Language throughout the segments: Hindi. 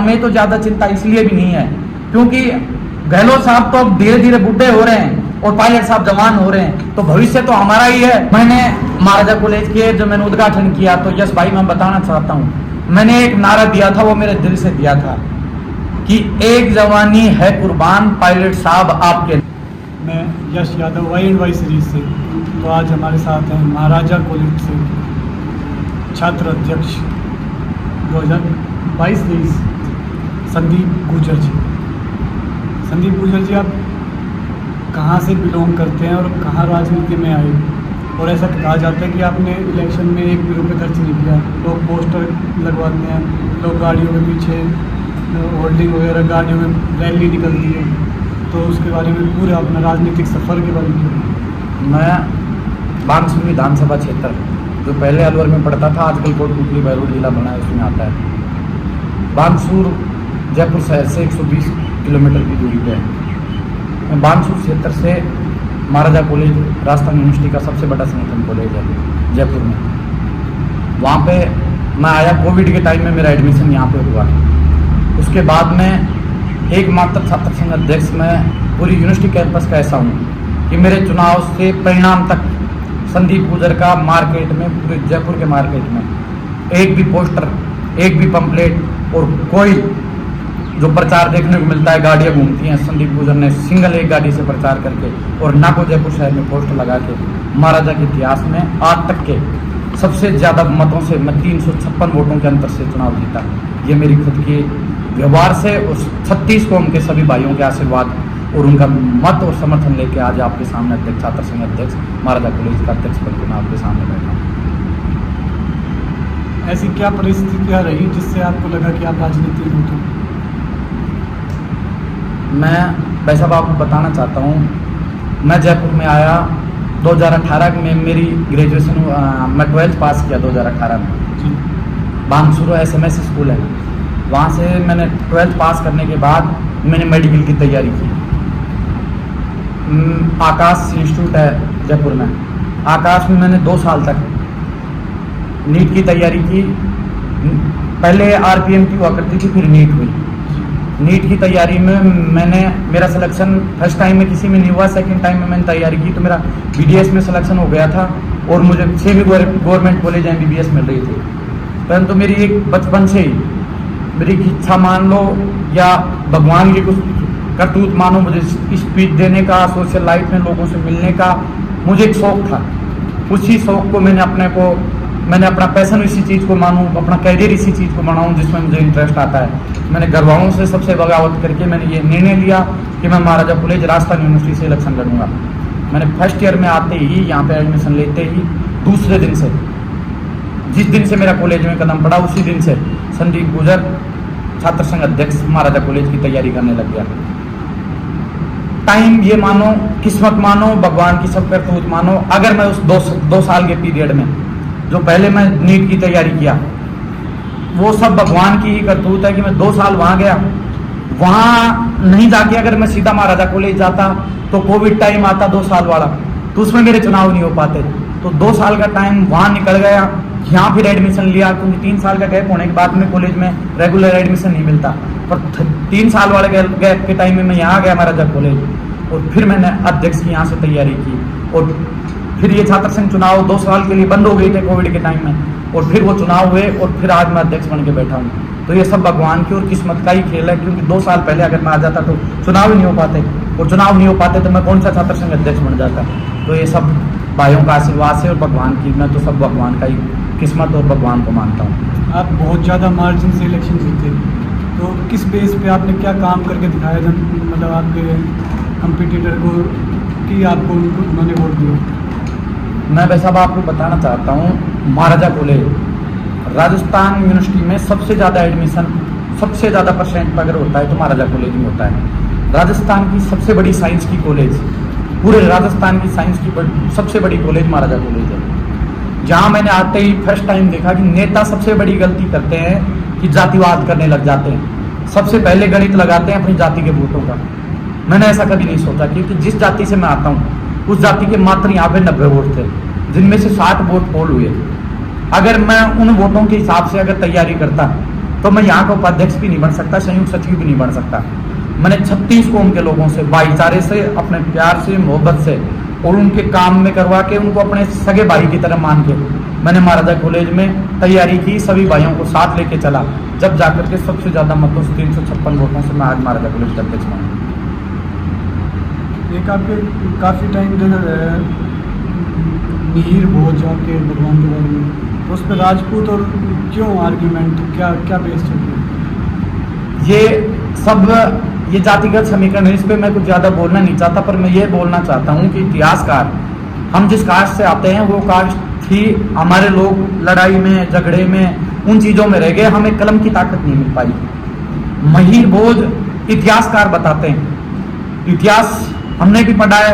हमें तो ज्यादा चिंता इसलिए भी नहीं है क्योंकि गहलोत साहब तो अब धीरे धीरे बूढ़े हो रहे हैं और पायलट साहब जवान हो रहे हैं, तो भविष्य तो हमारा ही है। मैंने महाराजा कॉलेज के जो मैंने उद्घाटन किया तो यश भाई मैं बताना चाहता हूँ, मैंने एक नारा दिया था, वो मेरे दिल से दिया था कि एक जवानी है कुर्बान पायलट साहब आपके। मैं यश यादव YNY सीरीज से। तो आज हमारे साथ हैं महाराजा कॉलेज से छात्र अध्यक्ष 2022-23 संदीप गुर्जर जी। संदीप गुर्जर जी, आप कहाँ से बिलोंग करते हैं और कहाँ राजनीति में आए? और ऐसा कहा जाता है कि आपने इलेक्शन में 1 भी रुपये खर्च नहीं किया। लोग पोस्टर लगवाते हैं, लोग गाड़ियों के पीछे होल्डिंग वगैरह, गाड़ियों में रैली निकलती है, तो उसके बारे में पूरे अपना राजनीतिक सफ़र के बारे में। मैं बानसूर विधानसभा क्षेत्र जो पहले अलवर में पड़ता था, आजकल कोटपुतली बहरोड जिला बना है, उसमें आता है। बानसूर जयपुर शहर से 120 किलोमीटर की दूरी पे है। मैं बानसूर क्षेत्र से महाराजा कॉलेज राजस्थान यूनिवर्सिटी का सबसे बड़ा संगठन कॉलेज है जयपुर में, वहाँ पे मैं आया। कोविड के टाइम में मेरा एडमिशन यहाँ पे हुआ। उसके बाद में एकमात्र छात्र संघ अध्यक्ष मैं पूरी यूनिवर्सिटी कैंपस का ऐसा हूँ कि मेरे चुनाव से परिणाम तक संदीप गुर्जर का मार्केट में, पूरे जयपुर के मार्केट में एक भी पोस्टर, एक भी पंपलेट और कोई जो प्रचार देखने को मिलता है, गाड़ियाँ घूमती हैं, संदीप गुर्जर ने सिंगल एक गाड़ी से प्रचार करके और ना को जयपुर शहर में पोस्टर लगा के महाराजा के इतिहास में आज तक के सबसे ज़्यादा मतों से मैं 356 वोटों के अंतर से चुनाव जीता। ये मेरी खुद की व्यवहार से उस 36 कौम के सभी भाइयों के आशीर्वाद और उनका मत और समर्थन लेके आज आपके सामने अध्यक्ष, छात्र संघ अध्यक्ष, महाराजा कॉलेज का अध्यक्ष बनकर मैं आपके सामने बैठा हूँ। ऐसी क्या परिस्थितियाँ रही जिससे आपको लगा कि आप राजनीति में उतरे? मैं वैसा आपको बताना चाहता हूँ, मैं जयपुर में आया 2018 में, मेरी ग्रेजुएशन मैं 12th पास किया 2018 में। बानसूर SMS स्कूल है, वहाँ से मैंने 12th पास करने के बाद मैंने मेडिकल की तैयारी की। आकाश इंस्टीट्यूट है जयपुर में, आकाश में मैंने 2 साल तक नीट की तैयारी की। पहले RPM की हुआ करती थी, फिर नीट हुई। नीट की तैयारी में मेरा सिलेक्शन फर्स्ट टाइम में किसी में नहीं हुआ, सेकंड टाइम में मैंने तैयारी की तो मेरा BDS में सिलेक्शन हो गया था और मुझे 6 गवर्नमेंट कॉलेज MBBS मिल रही थी। परंतु मेरी एक बचपन से ही मेरी इच्छा मान लो या भगवान की कुछ करतूत मानो, मुझे स्पीच देने का, सोशल लाइफ में लोगों से मिलने का मुझे एक शौक़ था। उसी शौक़ को मैंने अपना पैशन इसी चीज़ को मानूं, अपना कैरियर इसी चीज़ को बनाऊं जिसमें मुझे इंटरेस्ट आता है। मैंने घर वालों से सबसे बगावत करके मैंने ये निर्णय लिया कि मैं महाराजा कॉलेज राजस्थान यूनिवर्सिटी से इलेक्शन लड़ूंगा। मैंने फर्स्ट ईयर में आते ही, यहाँ पे एडमिशन लेते ही दूसरे दिन से, जिस दिन से मेरा कॉलेज में कदम पड़ा उसी दिन से संदीप गुर्जर छात्र संघ अध्यक्ष महाराजा कॉलेज की तैयारी करने लग गया। टाइम ये मानो, किस्मत मानो, भगवान की सब करतूत मानो। अगर मैं उस 2 साल के पीरियड में जो पहले मैं नीट की तैयारी किया, वो सब भगवान की ही करतूत है कि मैं 2 साल वहाँ गया। वहाँ नहीं जाके अगर मैं सीधा महाराजा कॉलेज जाता तो कोविड टाइम आता 2 साल वाला, तो उसमें मेरे चुनाव नहीं हो पाते। तो 2 साल का टाइम वहाँ निकल गया। यहाँ फिर एडमिशन लिया क्योंकि 3 साल का गैप होने के बाद में कॉलेज में रेगुलर एडमिशन नहीं मिलता, पर 3 साल वाले गैप के टाइम में मैं यहाँ गया महाराजा कॉलेज और फिर मैंने अध्यक्ष की यहाँ से तैयारी की। और फिर ये छात्र संघ चुनाव 2 साल के लिए बंद हो गए थे कोविड के टाइम में, और फिर वो चुनाव हुए और फिर आज मैं अध्यक्ष बन के बैठा हूँ। तो ये सब भगवान की और किस्मत का ही खेल है, क्योंकि 2 साल पहले अगर मैं आ जाता तो चुनाव ही नहीं हो पाते, और चुनाव नहीं हो पाते तो मैं कौन सा छात्र संघ अध्यक्ष बन जाता। तो ये सब भाइयों का आशीर्वाद से और भगवान की, मैं तो सब भगवान का ही किस्मत और भगवान को मानता हूँ। आप बहुत ज़्यादा मार्जिन से इलेक्शन जीते, तो किस बेस पे आपने क्या काम करके दिखाया जब मतलब आपके कंपटीटर को कि आपको उन्होंने वोट दिया? मैं वैसा आपको बताना चाहता हूँ, महाराजा कॉलेज राजस्थान यूनिवर्सिटी में सबसे ज़्यादा एडमिशन, सबसे ज़्यादा परसेंट अगर होता है तो महाराजा कॉलेज में होता है। राजस्थान की सबसे बड़ी साइंस की कॉलेज, पूरे राजस्थान की साइंस की सबसे बड़ी कॉलेज महाराजा कॉलेज है। जहाँ मैंने आते ही फर्स्ट टाइम देखा कि नेता सबसे बड़ी गलती करते हैं कि जातिवाद करने लग जाते हैं। सबसे पहले गणित लगाते हैं अपनी जाति के वोटों का। मैंने ऐसा कभी नहीं सोचा, क्योंकि जिस जाति से मैं आता हूँ उस जाति के मात्र यहाँ पे 90 वोट थे, जिनमें से 60 वोट पोल हुए। अगर मैं उन वोटों के हिसाब से अगर तैयारी करता तो मैं यहाँ का उपाध्यक्ष भी नहीं बन सकता, संयुक्त सचिव भी नहीं बन सकता। मैंने 36 कौम के लोगों से भाईचारे से, अपने प्यार से, मोहब्बत से और उनके काम में करवा के उनको अपने सगे भाई की तरह मान के मैंने महाराजा कॉलेज में तैयारी की, सभी भाइयों को साथ लेके चला, जब जाकर के सबसे ज्यादा मतों से 356 वोटों से मैं आज महाराजा कॉलेज का अध्यक्ष बना। एक आपके काफ़ी टाइम मिहिर भोज आपके भगवान के बारे में, तो उस पर राजपूत और क्यों आर्ग्यूमेंट, क्या क्या बेस चलती है? ये जातिगत समीकरण है, इस पर मैं कुछ ज़्यादा बोलना नहीं चाहता, पर मैं ये बोलना चाहता हूँ कि इतिहासकार, हम जिस कास्ट से आते हैं वो कास्ट थी, हमारे लोग लड़ाई में, झगड़े में, उन चीज़ों में रह गए, हमें कलम की ताकत नहीं मिल पाई। मिहिर भोज इतिहासकार बताते हैं, इतिहास हमने भी पढ़ा है,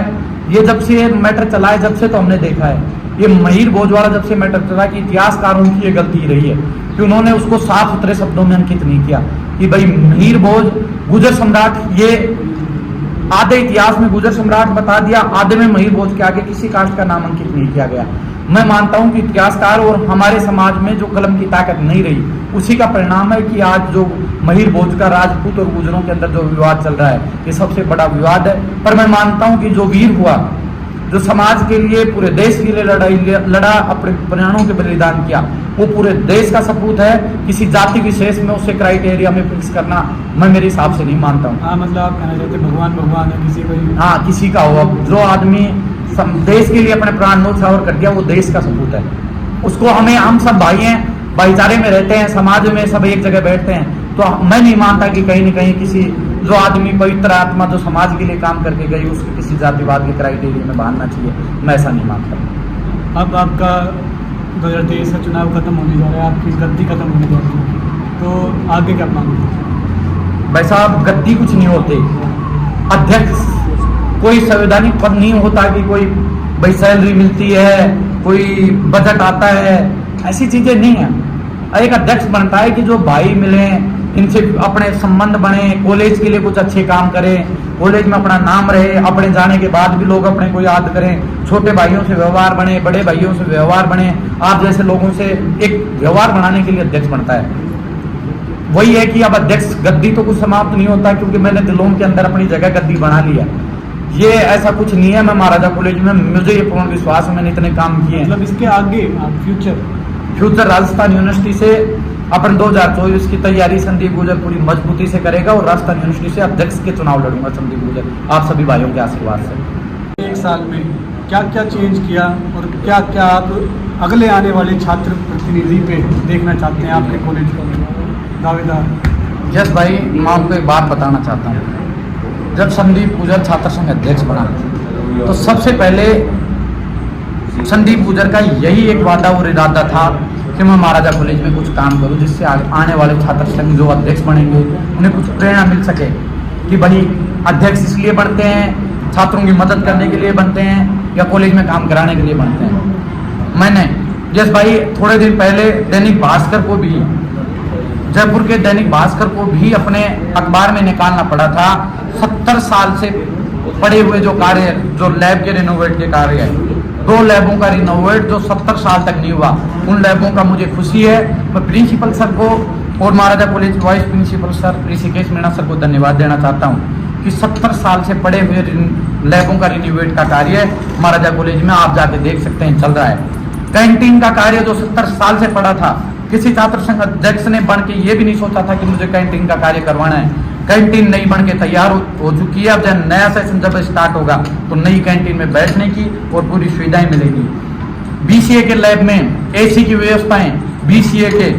ये जब से मैटर चला है, जब से तो हमने देखा है, ये मिहिर भोज वाला जब से मैटर चला कि इतिहासकारों की ये गलती रही है कि उन्होंने उसको साफ सुथरे शब्दों में अंकित नहीं किया कि भाई मिहिर भोज गुर्जर सम्राट, ये आधे इतिहास में गुर्जर सम्राट बता दिया, आधे में मिहिर भोज के आगे किसी कास्ट का नाम अंकित नहीं किया गया। मैं मानता हूं कि इतिहासकार और हमारे समाज में जो कलम की ताकत नहीं रही, उसी का परिणाम है कि आज जो मिहिर भोज का राजपूत और गुजरों के अंदर जो विवाद चल रहा है, ये सबसे बड़ा विवाद है। पर मैं मानता हूं कि जो वीर हुआ, जो समाज के लिए, पूरे देश के लिए लड़ा, अपने प्राणों के बलिदान किया, वो पूरे देश का सपूत है। किसी जाति विशेष में उसे क्राइटेरिया में फिक्स करना मैं मेरे हिसाब से नहीं मानता हूँ। हाँ, मतलब आप कहना चाहते भगवान भगवान है, किसी को, हाँ किसी का हो, अब जो आदमी देश के लिए अपने प्राण न्यौछावर कर दिया, वो देश का सपूत है। उसको हम सब भाई हैं, भाईचारे में रहते हैं, समाज में सब एक जगह बैठते हैं, तो मैं नहीं मानता कि कहीं न कहीं किसी जो आदमी पवित्र आत्मा जो समाज के लिए काम करके गई, उसको किसी जातिवाद के क्राइटेरिया में बांधना चाहिए, मैं ऐसा नहीं मानता। अब आपका 2023 का चुनाव खत्म होने जा रहा है, आपकी गद्दी खत्म होने जा रही है, तो आगे क्या प्लान है? भाई साहब, गद्दी कुछ नहीं होते, अध्यक्ष कोई संवैधानिक पद नहीं होता कि कोई भाई सैलरी मिलती है, कोई बजट आता है, ऐसी चीजें नहीं है। एक अध्यक्ष बनता है कि जो भाई मिले, इनसे अपने संबंध बने, कॉलेज के लिए कुछ अच्छे काम करें, कॉलेज में अपना नाम रहे, अपने जाने के बाद भी लोग अपने को याद करें, छोटे भाइयों से व्यवहार बने, बड़े भाइयों से व्यवहार बने, आप जैसे लोगों से एक व्यवहार बनाने के लिए अध्यक्ष बनता है। वही है कि अब अध्यक्ष गद्दी तो कुछ समाप्त नहीं होता, क्योंकि मैंने दिलों के अंदर अपनी जगह गद्दी बना लिया। ये ऐसा कुछ नहीं है। मैं महाराजा कॉलेज में, मुझे ये पूर्ण विश्वास है, मैंने इतने काम किए हैं। मतलब इसके आगे फ्यूचर राजस्थान यूनिवर्सिटी से अपन 2024 की तैयारी संदीप गुर्जर पूरी मजबूती से करेगा और राजस्थान यूनिवर्सिटी से अध्यक्ष के चुनाव लड़ूंगा संदीप गुर्जर, आप सभी भाइयों के आशीर्वाद से। एक साल में क्या क्या चेंज किया और क्या क्या आप अगले आने वाले छात्र प्रतिनिधि पे देखना चाहते हैं आपके कॉलेज का दावेदार? यस भाई, मैं आपको एक बात बताना चाहता हूँ। जब संदीप गुर्जर छात्र संघ अध्यक्ष बना, तो सबसे पहले संदीप गुर्जर का यही एक वादा और इरादा था कि मैं महाराजा कॉलेज में कुछ काम करूं, जिससे आने वाले छात्र संघ जो अध्यक्ष बनेंगे उन्हें कुछ प्रेरणा मिल सके कि भाई अध्यक्ष इसलिए बनते हैं, छात्रों की मदद करने के लिए बनते हैं या कॉलेज में काम कराने के लिए बनते हैं। मैंने यस भाई, थोड़े दिन पहले दैनिक भास्कर को भी, जयपुर के दैनिक भास्कर को भी अपने अखबार में निकालना पड़ा था 70 साल से पड़े हुए जो कार्य, जो लैब के रिनोवेट के कार्य है, 2 लैबों का रिनोवेट जो 70 साल तक नहीं हुआ, उन लैबों का मुझे खुशी है। मैं प्रिंसिपल सर को और Maharaja college vice principal sir Rishikesh Meena sir को धन्यवाद देना चाहता हूँ कि 70 साल से पड़े हुए लैबों का रिनोवेट का कार्य महाराजा कॉलेज में आप जाके देख सकते हैं चल रहा है। कैंटीन का कार्य जो 70 साल से पड़ा था, किसी छात्र संघ अध्यक्ष ने बन के ये भी नहीं सोचा था कि मुझे कैंटीन का कार्य करवाना है। कैंटीन नई बन के तैयार हो चुकी है। अब जब नया सेशन जब स्टार्ट होगा तो नई कैंटीन में बैठने की और पूरी सुविधाएं मिलेगी। बीसीए के लैब में एसी की व्यवस्थाएं, बीसीए के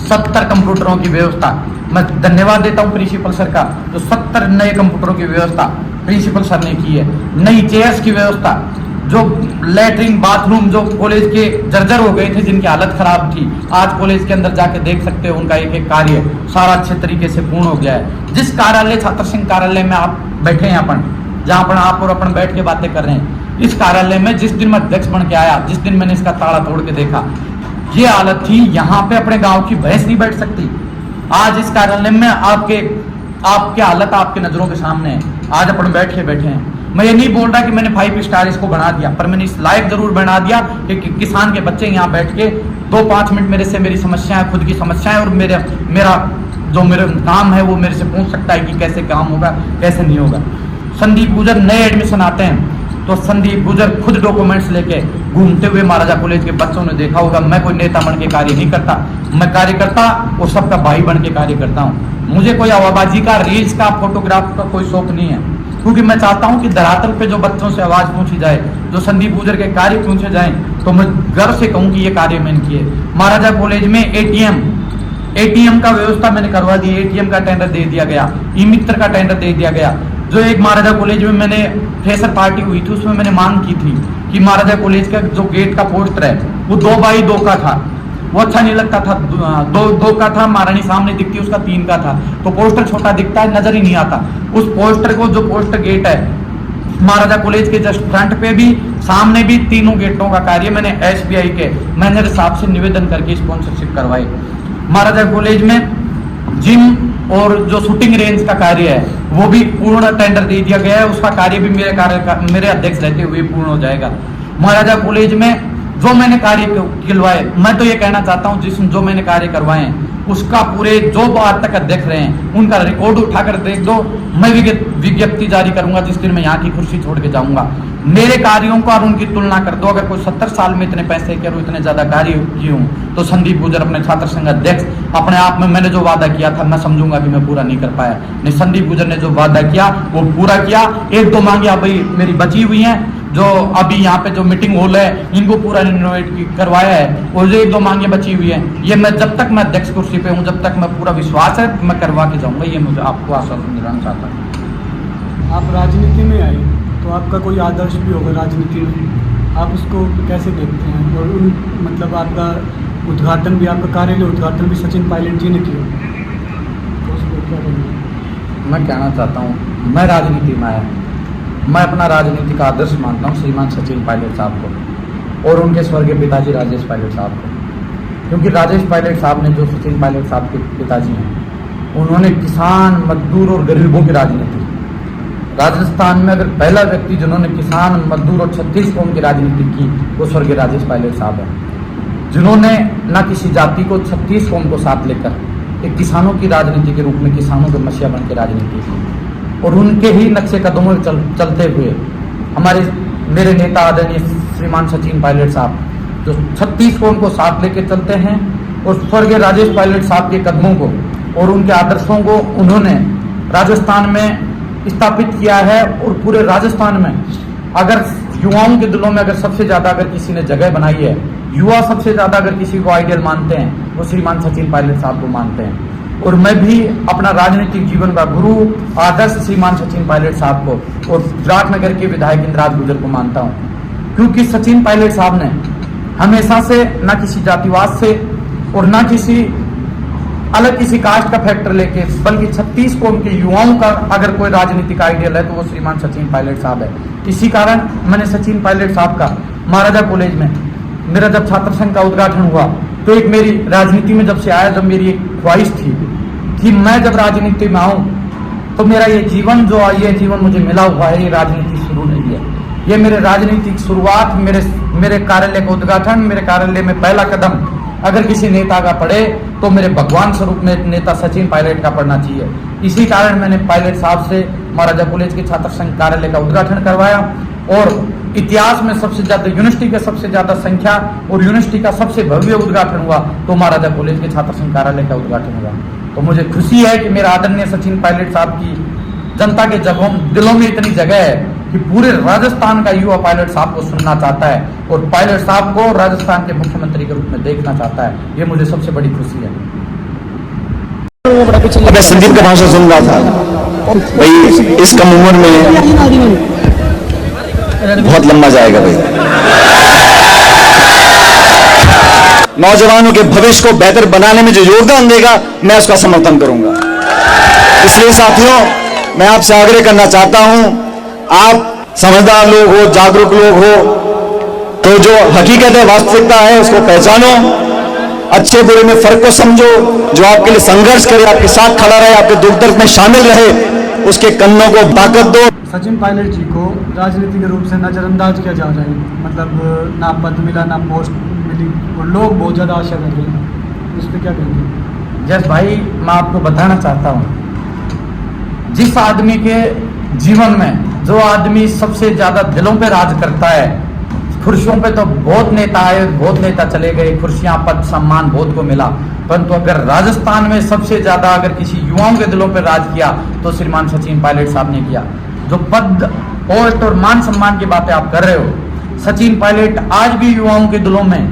70 कंप्यूटरों की व्यवस्था, मैं धन्यवाद देता हूं प्रिंसिपल सर का, जो 70 नए कंप्यूटरों की व्यवस्था प्रिंसिपल सर ने की है। नई चेयर्स की व्यवस्था, जो लैट्रिन बाथरूम जो कॉलेज के जर्जर हो गए थे, जिनकी हालत खराब थी, आज कॉलेज के अंदर जाके देख सकते हो उनका एक एक कार्य सारा अच्छे तरीके से पूर्ण हो गया है। जिस कार्यालय छात्र संघ कार्यालय में आप बैठे हैं, अपन जहाँ पर आप और अपन बैठ के बातें कर रहे हैं, इस कार्यालय में जिस दिन मैं अध्यक्ष बन के आया, जिस दिन मैंने इसका ताला तोड़ के देखा, ये हालत थी, यहाँ पे अपने गाँव की भैंस नहीं बैठ सकती। आज इस कार्यालय में आपके हालत आपके नजरों के सामने है। आज अपन बैठे हैं, मैं ये नहीं बोल रहा कि मैंने 5 स्टार इसको बना दिया, पर मैंने इस लायक जरूर बना दिया कि किसान के बच्चे यहाँ बैठ के 2-5 मिनट मेरे से मेरी समस्याएं, खुद की समस्याएं और मेरा जो मेरा काम है वो मेरे से पूछ सकता है कि कैसे काम होगा, कैसे नहीं होगा। संदीप गुर्जर नए एडमिशन आते हैं तो संदीप गुर्जर खुद डॉक्यूमेंट्स लेके घूमते हुए महाराजा कॉलेज के बच्चों ने देखा होगा। मैं कोई नेता बन के कार्य नहीं करता, मैं कार्य करता और सबका भाई बन के कार्य करता हूँ। मुझे कोई आवाबाजी का, रील्स का, फोटोग्राफ का कोई शौक नहीं है, क्योंकि मैं चाहता हूं कि धरातल पे जो बच्चों से आवाज पूछी जाए, जो संदीप गुर्जर के कार्य पूछे जाएं, तो मैं गर्व से कहूं कि ये कार्य मैंने किए। महाराजा कॉलेज में एटीएम का व्यवस्था मैंने करवा दी, एटीएम का टेंडर दे दिया गया, ई मित्र का टेंडर दे दिया गया। जो एक महाराजा कॉलेज में मैंने फ्रेशर पार्टी हुई थी, उसमें मैंने मांग की थी कि महाराजा कॉलेज का जो गेट का पोस्टर है वो 2x2 का था, वो अच्छा नहीं लगता था, 2 का था, महारानी सामने दिखती उसका 3 का था, तो पोस्टर छोटा दिखता है, नजर ही नहीं आता। उस पोस्टर को, जो पोस्टर गेट है महाराजा कॉलेज के जस्ट फ्रंट पे भी, सामने भी, तीनों गेटों का कार्य मैंने SBI के मैनेजर साहब से निवेदन करके स्पॉन्सरशिप करवाई। महाराजा कॉलेज में जिम और जो शूटिंग रेंज का कार्य है वो भी पूर्ण टेंडर दे दिया गया है, उसका कार्य भी मेरे अध्यक्ष रहते हुए पूर्ण हो जाएगा। महाराजा कॉलेज में जो मैंने कार्य करवाए, मैं तो ये कहना चाहता हूँ जो मैंने कार्य करवाए हैं उसका पूरे जो आज तक अध्यक्ष रहे हैं उनका रिकॉर्ड उठाकर देख दो। मैं विज्ञप्ति जारी करूंगा जिस दिन मैं यहाँ की कुर्सी छोड़ के जाऊंगा। मेरे कार्यों को और उनकी तुलना कर दो। अगर कोई 70 साल में इतने पैसे किए और इतने ज्यादा कार्य किए हूँ तो संदीप गुर्जर अपने छात्र संघ अध्यक्ष अपने आप में, मैंने जो वादा किया था मैं समझूंगा कि मैं पूरा नहीं कर पाया। नहीं, संदीप गुर्जर ने जो वादा किया वो पूरा किया। 1-2 मांगे अभी मेरी बची हुई हैं, जो अभी यहाँ पे जो मीटिंग हॉल है इनको पूरा रिनोवेट करवाया है, और जो 1-2 मांगे बची हुई हैं ये मैं जब तक मैं अध्यक्ष कुर्सी पे हूँ जब तक मैं पूरा विश्वास है मैं करवा के जाऊंगा। ये मुझे आपको आश्वासन दिलाना चाहता हूँ। आप राजनीति में आए तो आपका कोई आदर्श भी होगा राजनीति में, आप उसको कैसे देखते हैं? और मतलब आपका उद्घाटन भी, आपका कार्यालय उद्घाटन भी सचिन पायलट जी ने किया, तो उसको क्या करेंगे? मैं कहना चाहता हूँ, मैं राजनीति में आया, मैं अपना राजनीति का आदर्श मानता हूँ श्रीमान सचिन पायलट साहब को और उनके स्वर्गीय पिताजी राजेश पायलट साहब को। क्योंकि राजेश पायलट साहब ने, जो सचिन पायलट साहब के पिताजी हैं, उन्होंने किसान, मजदूर और गरीबों की राजनीति, राजस्थान में अगर पहला व्यक्ति जिन्होंने किसान, मजदूर और 36 कौम की राजनीति की वो स्वर्गीय राजेश पायलट साहब हैं, जिन्होंने न किसी जाति को, 36 कौम को साथ लेकर एक किसानों की राजनीति के रूप में किसानों के मसीहा बन के राजनीति की। और उनके ही नक्शे कदमों में चलते हुए मेरे नेता आदरणीय श्रीमान सचिन पायलट साहब जो 36 कौम को साथ लेकर चलते हैं, और स्वर्गीय राजेश पायलट साहब के कदमों को और उनके आदर्शों को उन्होंने राजस्थान में स्थापित किया है। और पूरे राजस्थान में अगर युवाओं के दिलों में अगर सबसे ज्यादा अगर किसी ने जगह बनाई है, युवा सबसे ज्यादा अगर किसी को आइडियल मानते हैं वो श्रीमान सचिन पायलट साहब को मानते हैं। और मैं भी अपना राजनीतिक जीवन का गुरु आदर्श श्रीमान सचिन पायलट साहब को और विराटनगर के विधायक इंद्राज गुर्जर को मानता हूँ। क्योंकि सचिन पायलट साहब ने हमेशा से न किसी जातिवाद से और न किसी अलग किसी कास्ट का फैक्टर लेके, बल्कि 36 कौम के युवाओं का अगर कोई राजनीतिक आइडियल है तो वो श्रीमान सचिन पायलट साहब है। इसी कारण मैंने सचिन पायलट साहब का महाराजा कॉलेज में मेरा जब छात्र संघ का उद्घाटन हुआ तो एक मेरी राजनीति में जब से आया, जब मेरी एक ख्वाहिश थी कि मैं जब राजनीति में आऊं तो मेरा ये जीवन जो ये जीवन मुझे मिला हुआ है, ये राजनीति शुरू नहीं है, ये मेरे राजनीतिक शुरुआत, मेरे कार्यालय का उद्घाटन, मेरे कार्यालय में पहला कदम अगर किसी नेता का पड़े तो मेरे भगवान स्वरूप में नेता सचिन पायलट का पड़ना चाहिए। इसी कारण मैंने पायलट साहब से महाराजा कॉलेज के छात्र संघ कार्यालय का उद्घाटन करवाया और इतिहास में सबसे ज्यादा यूनिवर्सिटी के सबसे ज्यादा संख्या और यूनिवर्सिटी का सबसे भव्य उद्घाटन हुआ तो महाराजा कॉलेज के छात्र संघ कार्यालय का उद्घाटन हुआ। तो मुझे खुशी है कि मेरा आदरणीय सचिन पायलट साहब की जनता के दिलों में इतनी जगह है कि पूरे राजस्थान का युवा पायलट साहब को सुनना चाहता है और पायलट साहब को राजस्थान के मुख्यमंत्री के रूप में देखना चाहता है। ये मुझे सबसे बड़ी खुशी है। मैं संदीप का भाषण सुन रहा था, भाई इस कम उम्र में बहुत लंबा जाएगा भाई। नौजवानों के भविष्य को बेहतर बनाने में जो योगदान देगा मैं उसका समर्थन करूंगा। इसलिए साथियों, मैं आपसे आग्रह करना चाहता हूं, आप समझदार लोग हो, जागरूक लोग हो, तो जो हकीकत है, वास्तविकता है, उसको पहचानो, अच्छे बुरे में फर्क को समझो, जो आपके लिए संघर्ष करे, आपके साथ खड़ा रहे, आपके दुख दर्द में शामिल रहे, उसके कन्नों को ताकत दो। सचिन पायलट जी को राजनीतिक रूप से नज़रअंदाज किया जा रहा है, मतलब ना पद मिला ना पोस्ट मिली और लोग बहुत ज़्यादा आशा कर रहे हैं, इस पर क्या कहेंगे? यस भाई, मैं आपको बताना चाहता हूँ, जिस आदमी के जीवन में जो आदमी सबसे ज़्यादा दिलों पे राज करता है, कुर्सियों पे तो बहुत नेता आए, बहुत नेता चले गए, कुर्सियां पद सम्मान बहुत को मिला, परंतु अगर राजस्थान में सबसे ज्यादा अगर किसी युवाओं के दिलों पर राज किया तो श्रीमान सचिन पायलट साहब ने किया। जो पद पोस्ट और मान सम्मान की बातें आप कर रहे हो, सचिन पायलट आज भी युवाओं के दिलों में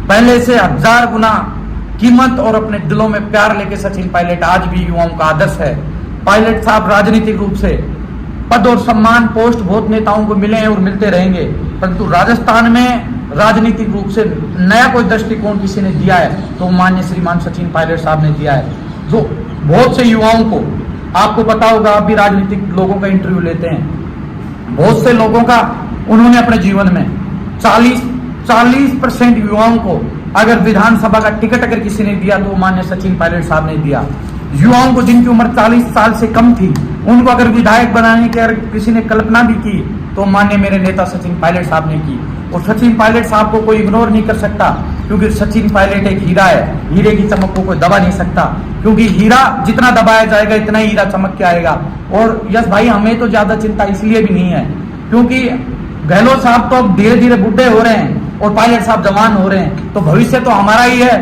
पहले से 1000 गुना कीमत और अपने दिलों में प्यार लेके सचिन पायलट आज भी युवाओं का आदर्श है। पायलट साहब राजनीतिक रूप से पद और सम्मान पोस्ट बहुत नेताओं को मिले हैं और मिलते रहेंगे, परंतु राजस्थान में राजनीतिक रूप से नया कोई दृष्टिकोण किसी ने दिया है तो माननीय श्रीमान सचिन पायलट साहब ने दिया है, जो बहुत से युवाओं को, आपको पता होगा, आप भी राजनीतिक लोगों का इंटरव्यू लेते हैं, बहुत से लोगों का उन्होंने अपने जीवन में 40% युवाओं को अगर विधानसभा का टिकट अगर किसी ने दिया तो माननीय सचिन पायलट साहब ने दिया। युवाओं को जिनकी उम्र 40 साल से कम थी उनको अगर विधायक बनाने की अगर किसी ने कल्पना भी की तो माननीय मेरे नेता सचिन पायलट साहब ने की। और सचिन पायलट साहब को कोई इग्नोर नहीं कर सकता, क्योंकि सचिन पायलट एक हीरा है, हीरे की चमक को कोई दबा नहीं सकता, क्योंकि हीरा जितना दबाया जाएगा इतना ही हीरा चमक के आएगा। और यस भाई, हमें तो ज्यादा चिंता इसलिए भी नहीं है क्योंकि गहलोत साहब तो अब धीरे धीरे बुढ़े हो रहे हैं और पायलट साहब जवान हो रहे हैं, तो भविष्य तो हमारा ही है,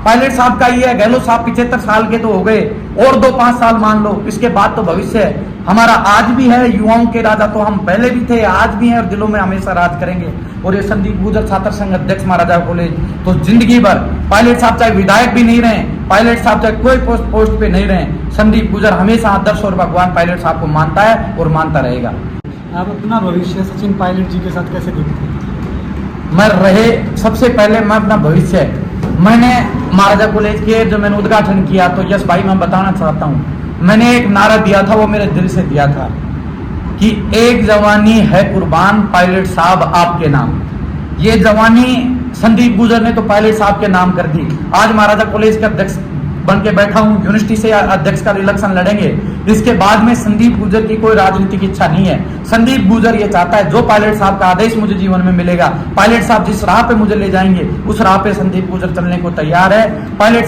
पायलट साहब का ही है। गहलोत साहब 75 साल के तो हो गए, और 2-5 साल मान लो, इसके बाद तो भविष्य है हमारा। आज भी है, युवाओं के राजा तो हम पहले भी थे, आज भी हैं और दिलों में हमेशा राज करेंगे। और ये संदीप गुर्जर छात्र संघ अध्यक्ष महाराजा कॉलेज तो जिंदगी भर, पायलट साहब चाहे विधायक भी नहीं रहे, पायलट साहब चाहे कोई पोस्ट पे नहीं रहे, संदीप गुर्जर हमेशा आदर्श और भगवान पायलट साहब को मानता है और मानता रहेगा। आप अपना भविष्य सचिन पायलट जी के साथ कैसे देखते हैं? मैं रहे, सबसे पहले मैं अपना भविष्य, मैंने महाराजा कॉलेज के जो मैंने उद्घाटन किया तो यस भाई मैं बताना चाहता हूँ, मैंने एक नारा दिया था, वो मेरे दिल से दिया था कि एक जवानी है कुर्बान पायलट साहब आपके नाम। ये जवानी संदीप गुर्जर ने तो पायलट साहब के नाम कर दी। आज महाराजा कॉलेज के अध्यक्ष बन के बैठा हूँ, यूनिवर्सिटी से अध्यक्ष का इलेक्शन लड़ेंगे। इसके बाद में संदीप गुर्जर की कोई राजनीतिक इच्छा नहीं है। संदीप गुर्जर ये चाहता है जो पायलट साहब का आदेश मुझे जीवन में मिलेगा, पायलट साहब जिस राह पे मुझे ले जाएंगे उस राह पे संदीप गुर्जर चलने को तैयार है। पायलट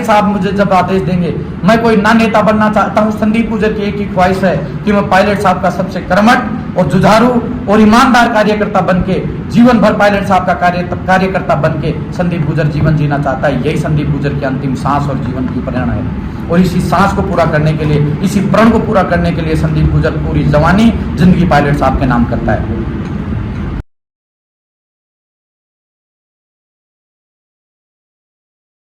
साहब मुझे जब आदेश देंगे, मैं कोई ना नेता बनना चाहता हूँ, संदीप गुर्जर की एक ही ख्वाहिश है कि मैं पायलट साहब का सबसे कर्मठ और जुझारू और ईमानदार कार्यकर्ता बनके जीवन भर पायलट साहब का कार्यकर्ता बनके संदीप गुर्जर जीवन जीना चाहता है। यही संदीप गुर्जर की अंतिम सांस और जीवन की प्रेरणा है। और इसी सांस को पूरा करने के लिए, इसी प्रण को पूरा करने के लिए संदीप गुर्जर पूरी जवानी जिंदगी पायलट साहब के नाम करता है।